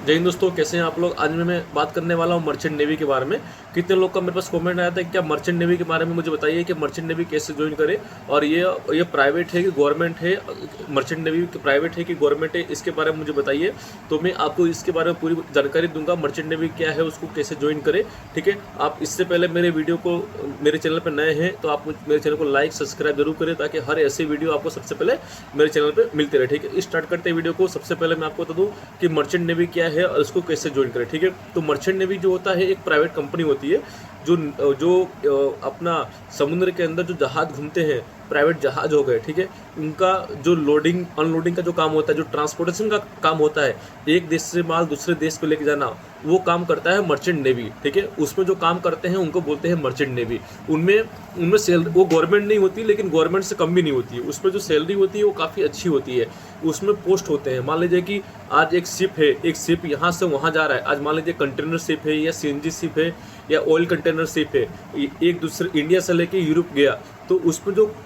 जय हिंद दोस्तों, कैसे हैं आप लोग। आज मैं बात करने वाला हूँ मर्चेंट नेवी के बारे में। कितने लोग का मेरे पास कमेंट आया था कि क्या मर्चेंट नेवी के बारे में मुझे बताइए कि मर्चेंट नेवी कैसे ज्वाइन करें, और ये प्राइवेट है कि गवर्नमेंट है, मर्चेंट नेवी प्राइवेट है कि गवर्नमेंट है, इसके बारे में मुझे बताइए। तो मैं आपको इसके बारे में पूरी जानकारी दूंगा, मर्चेंट नेवी क्या है, उसको कैसे ज्वाइन करें। ठीक है, आप इससे पहले मेरे वीडियो को, मेरे चैनल पर नए हैं तो आप मेरे चैनल को लाइक सब्सक्राइब जरूर करें, ताकि हर ऐसी वीडियो आपको सबसे पहले मेरे चैनल पर मिलते रहे। ठीक है, स्टार्ट करते हैं वीडियो को। सबसे पहले मैं आपको बता दूँ कि मर्चेंट नेवी क्या है और इसको कैसे ज्वाइन करें। ठीक है, तो मर्चेंट नेवी जो होता है एक प्राइवेट कंपनी होती है जो अपना समुद्र के अंदर जो जहाज घूमते हैं, प्राइवेट जहाज हो गए, ठीक है, उनका जो लोडिंग अनलोडिंग का जो काम होता है, जो ट्रांसपोर्टेशन का काम होता है, एक देश से माल दूसरे देश पे लेके जाना, वो काम करता है मर्चेंट नेवी। ठीक है, उसमें जो काम करते हैं उनको बोलते हैं मर्चेंट नेवी। उनमें उनमें सैलरी वो गवर्नमेंट नहीं होती, लेकिन गवर्नमेंट से कम भी नहीं होती है। उसमें जो सैलरी होती है वो काफ़ी अच्छी होती है। उसमें पोस्ट होते हैं, मान लीजिए कि आज एक शिप है, एक शिप यहाँ से वहाँ जा रहा है। आज मान लीजिए कंटेनर शिप है या सीएनजी शिप है या ऑयल कंटेनर शिप है, एक दूसरे इंडिया से लेके यूरोप गया, तो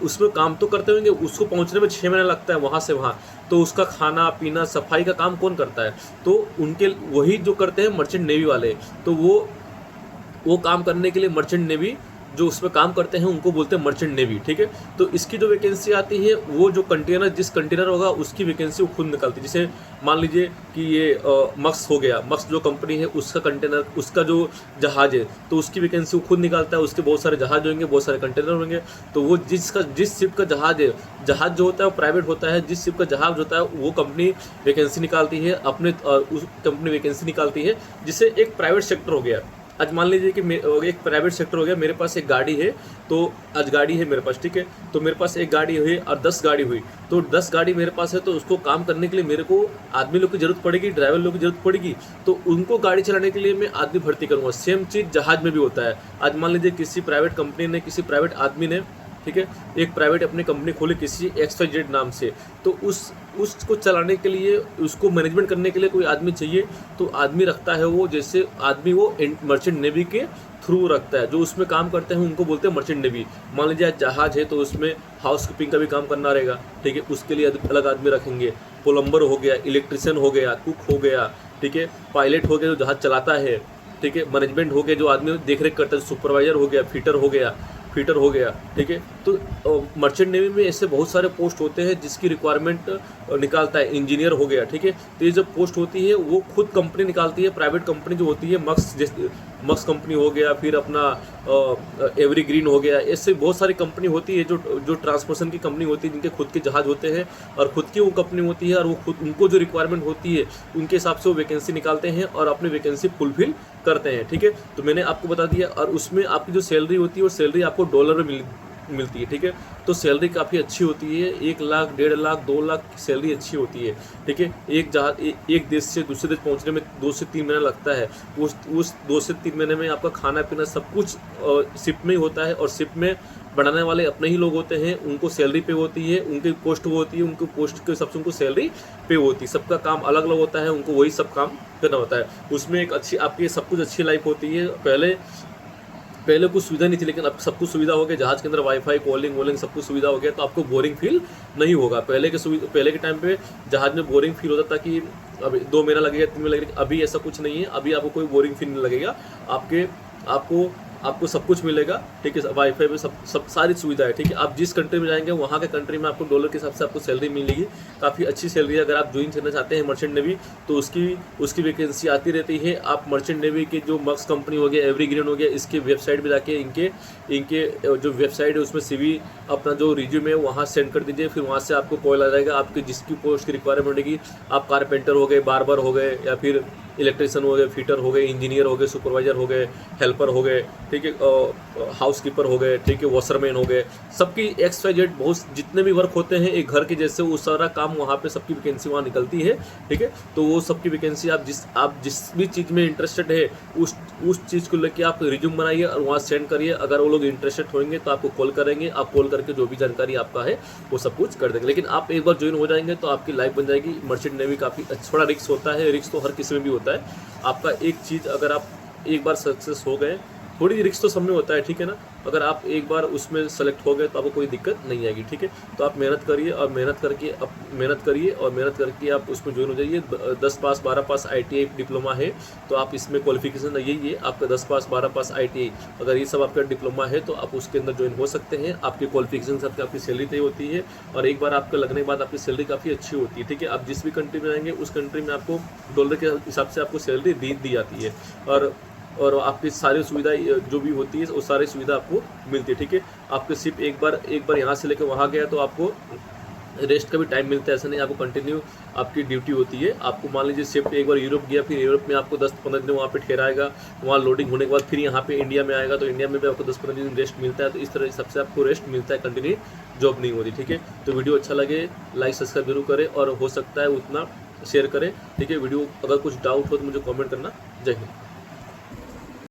उसमें काम तो करते होंगे, उसको पहुंचने में 6 महीना लगता है वहाँ से वहाँ। तो उसका खाना पीना सफाई का काम कौन करता है? तो उनके वही जो करते हैं मर्चेंट नेवी वाले। तो वो काम करने के लिए मर्चेंट नेवी जो उसमें काम करते हैं उनको बोलते हैं मर्चेंट नेवी। ठीक है, तो इसकी जो वैकेंसी आती है, वो जो कंटेनर, जिस कंटेनर होगा उसकी वैकेंसी वो खुद निकालती है। जैसे मान लीजिए कि ये मक्स हो गया, मक्स जो कंपनी है उसका कंटेनर, उसका जो जहाज है, तो उसकी वैकेंसी वो खुद निकालता है। उसके बहुत सारे जहाज होंगे, बहुत सारे कंटेनर होंगे, तो वो जिस शिप का जहाज है, जहाज जो होता है वो प्राइवेट होता है, जिस शिप का जहाज होता है वो कंपनी वैकेंसी निकालती है अपने, उस कंपनी वैकेंसी निकालती है, जिसे एक प्राइवेट सेक्टर हो गया। आज मान लीजिए कि एक प्राइवेट सेक्टर हो गया, मेरे पास एक गाड़ी है, तो आज गाड़ी है मेरे पास, ठीक है, तो मेरे पास एक गाड़ी हुई और 10 गाड़ी हुई, तो 10 गाड़ी मेरे पास है, तो उसको काम करने के लिए मेरे को आदमी लोग की जरूरत पड़ेगी, ड्राइवर लोग की जरूरत पड़ेगी, तो उनको गाड़ी चलाने के लिए मैं आदमी भर्ती करूँगा। सेम चीज़ जहाज में भी होता है। आज मान लीजिए किसी प्राइवेट कंपनी ने, किसी प्राइवेट आदमी ने, ठीक है, एक प्राइवेट अपनी कंपनी खोली किसी XYZ नाम से, तो उसको चलाने के लिए, उसको मैनेजमेंट करने के लिए कोई आदमी चाहिए, तो आदमी रखता है वो, जैसे आदमी वो मर्चेंट नेवी के थ्रू रखता है। जो उसमें काम करते हैं उनको बोलते हैं मर्चेंट नेवी। मान लीजिए आज जहाज है तो उसमें हाउस कीपिंग का भी काम करना रहेगा, ठीक है, उसके लिए अलग आदमी रखेंगे। प्लम्बर हो गया, इलेक्ट्रिशियन हो गया, कुक हो गया, ठीक है, पायलट हो गया जो जहाज चलाता है, ठीक है, मैनेजमेंट हो गया जो आदमी देख रेख करता है, सुपरवाइजर हो गया, फीटर हो गया, ठीक है। तो मर्चेंट नेवी में ऐसे बहुत सारे पोस्ट होते हैं जिसकी रिक्वायरमेंट निकालता है। इंजीनियर हो गया, ठीक है, तो ये जो पोस्ट होती है वो खुद कंपनी निकालती है, प्राइवेट कंपनी जो होती है, मक्स कंपनी हो गया, फिर अपना एवरीग्रीन हो गया, ऐसे बहुत सारी कंपनी होती है जो ट्रांसपोर्टेशन की कंपनी होती है, जिनके खुद के जहाज होते हैं और खुद की वो कंपनी होती है, और वो खुद उनको जो रिक्वायरमेंट होती है उनके हिसाब से वो वैकेंसी निकालते हैं और अपनी वैकेंसी फुलफिल करते हैं। ठीक है, तो मैंने आपको बता दिया। और उसमें आपकी जो सैलरी होती है वो सैलरी आपको डॉलर में मिलती है। ठीक है, तो सैलरी काफ़ी अच्छी होती है, 1 लाख, 1.5 लाख, 2 लाख की सैलरी अच्छी होती है। ठीक है, एक देश से दूसरे देश पहुंचने में 2 से 3 महीना लगता है। उस 2 से 3 महीने में आपका खाना पीना सब कुछ शिप में ही होता है, और शिप में बनाने वाले अपने ही लोग होते हैं, उनको सैलरी पे होती है, उनकी पोस्ट वो होती है, उनको पोस्ट के हिसाब से उनको सैलरी पे होती है। सबका काम अलग अलग होता है, उनको वही सब काम करना होता है। उसमें एक अच्छी आपकी सब कुछ अच्छी लाइफ होती है। पहले कुछ सुविधा नहीं थी, लेकिन अब सब कुछ सुविधा हो गया। जहाज के अंदर वाईफाई, कॉलिंग वॉलिंग सब कुछ सुविधा हो गया, तो आपको बोरिंग फील नहीं होगा। पहले के टाइम पे जहाज में बोरिंग फील होता था कि अभी 2 महीना लगेगा, 3 महीना लगेगा। अभी ऐसा कुछ नहीं है, अभी आपको कोई बोरिंग फील नहीं लगेगा। आपको सब कुछ मिलेगा, ठीक है, वाईफाई में सब सारी सुविधा है। ठीक है, आप जिस कंट्री में जाएंगे वहाँ के कंट्री में आपको डॉलर के हिसाब से आपको सैलरी मिलेगी, काफ़ी अच्छी सैलरी है। अगर आप ज्वाइन करना चाहते हैं मर्चेंट नेवी, तो उसकी वैकेंसी आती रहती है। आप मर्चेंट नेवी के जो मक्स कंपनी हो गया, एवरीग्रीन हो गया, इसके वेबसाइट पर जाके इनके जो वेबसाइट है उसमें CV अपना जो रिज्यूम है वहाँ सेंड कर दीजिए। फिर वहाँ से आपको कॉल आ जाएगा, आपकी जिसकी पोस्ट की रिक्वायरमेंट होगी। आप कारपेंटर हो गए, बार्बर हो गए, या फिर इलेक्ट्रिशियन हो गए, फिटर हो गए, इंजीनियर हो गए, सुपरवाइजर हो गए, हेल्पर हो गए, ठीक है, हाउस कीपर हो गए, ठीक है, वॉशरमैन हो गए, सबकी XYZ बहुत जितने भी वर्क होते हैं एक घर के जैसे, वो सारा काम वहाँ पे सबकी वैकेंसी वहाँ निकलती है। ठीक है, तो वो सबकी वैकेंसी आप जिस भी चीज़ में इंटरेस्टेड है उस चीज़ को लेकर आप रिज्यूम बनाइए और वहाँ सेंड करिए। अगर वो लोग इंटरेस्टेड होंगे तो आपको कॉल करेंगे, आप कॉल करके जो भी जानकारी आपका है वो सब कुछ कर देंगे। लेकिन आप एक बार ज्वाइन हो जाएंगे तो आपकी लाइफ बन जाएगी। मर्चेंट नेवी काफ़ी थोड़ा रिस्क होता है, रिस्क तो हर किसी में भी होता है। आपका एक चीज़ अगर आप एक बार सक्सेस हो गए थोड़ी रिस्क तो सब में होता है, ठीक है ना। अगर आप एक बार उसमें सेलेक्ट हो गए तो आपको कोई दिक्कत नहीं आएगी, ठीक है। तो आप मेहनत करिए और मेहनत करके आप उसमें ज्वाइन हो जाइए। 10 पास 12 पास ITI डिप्लोमा है तो आप इसमें क्वालिफिकेशन यही है आपका 10 पास 12 पास ITI, अगर ये सब आपका डिप्लोमा है तो आप उसके अंदर ज्वाइन हो सकते हैं। आपके क्वालिफिकेशन के साथ आपकी सैलरी तय होती है और एक बार आपके लगने के बाद आपकी सैलरी काफ़ी अच्छी होती है, ठीक है। आप जिस भी कंट्री में जाएंगे उस कंट्री में आपको डॉलर के हिसाब से आपको सैलरी दी जाती है और आपकी सारी सुविधा जो भी होती है वो सारी सुविधा आपको मिलती है, ठीक है। आपके सिर्फ एक बार यहाँ से लेकर वहाँ गया तो आपको रेस्ट का भी टाइम मिलता है, ऐसा नहीं आपको कंटिन्यू आपकी ड्यूटी होती है। आपको मान लीजिए शिफ्ट एक बार यूरोप गया, फिर यूरोप में आपको 10-15 दिन वहाँ पे ठहराएगा, वहाँ लोडिंग होने के बाद फिर यहाँ पे इंडिया में आएगा तो इंडिया में भी आपको 10-15 दिन रेस्ट मिलता है। तो इस तरह सबसे आपको रेस्ट मिलता है, कंटिन्यू जॉब नहीं होती, ठीक है। तो वीडियो अच्छा लगे लाइक सब्सक्राइब जरूर करें और हो सकता है उतना शेयर करें, ठीक है। वीडियो अगर कुछ डाउट हो तो मुझे कॉमेंट करना। जय हिंद।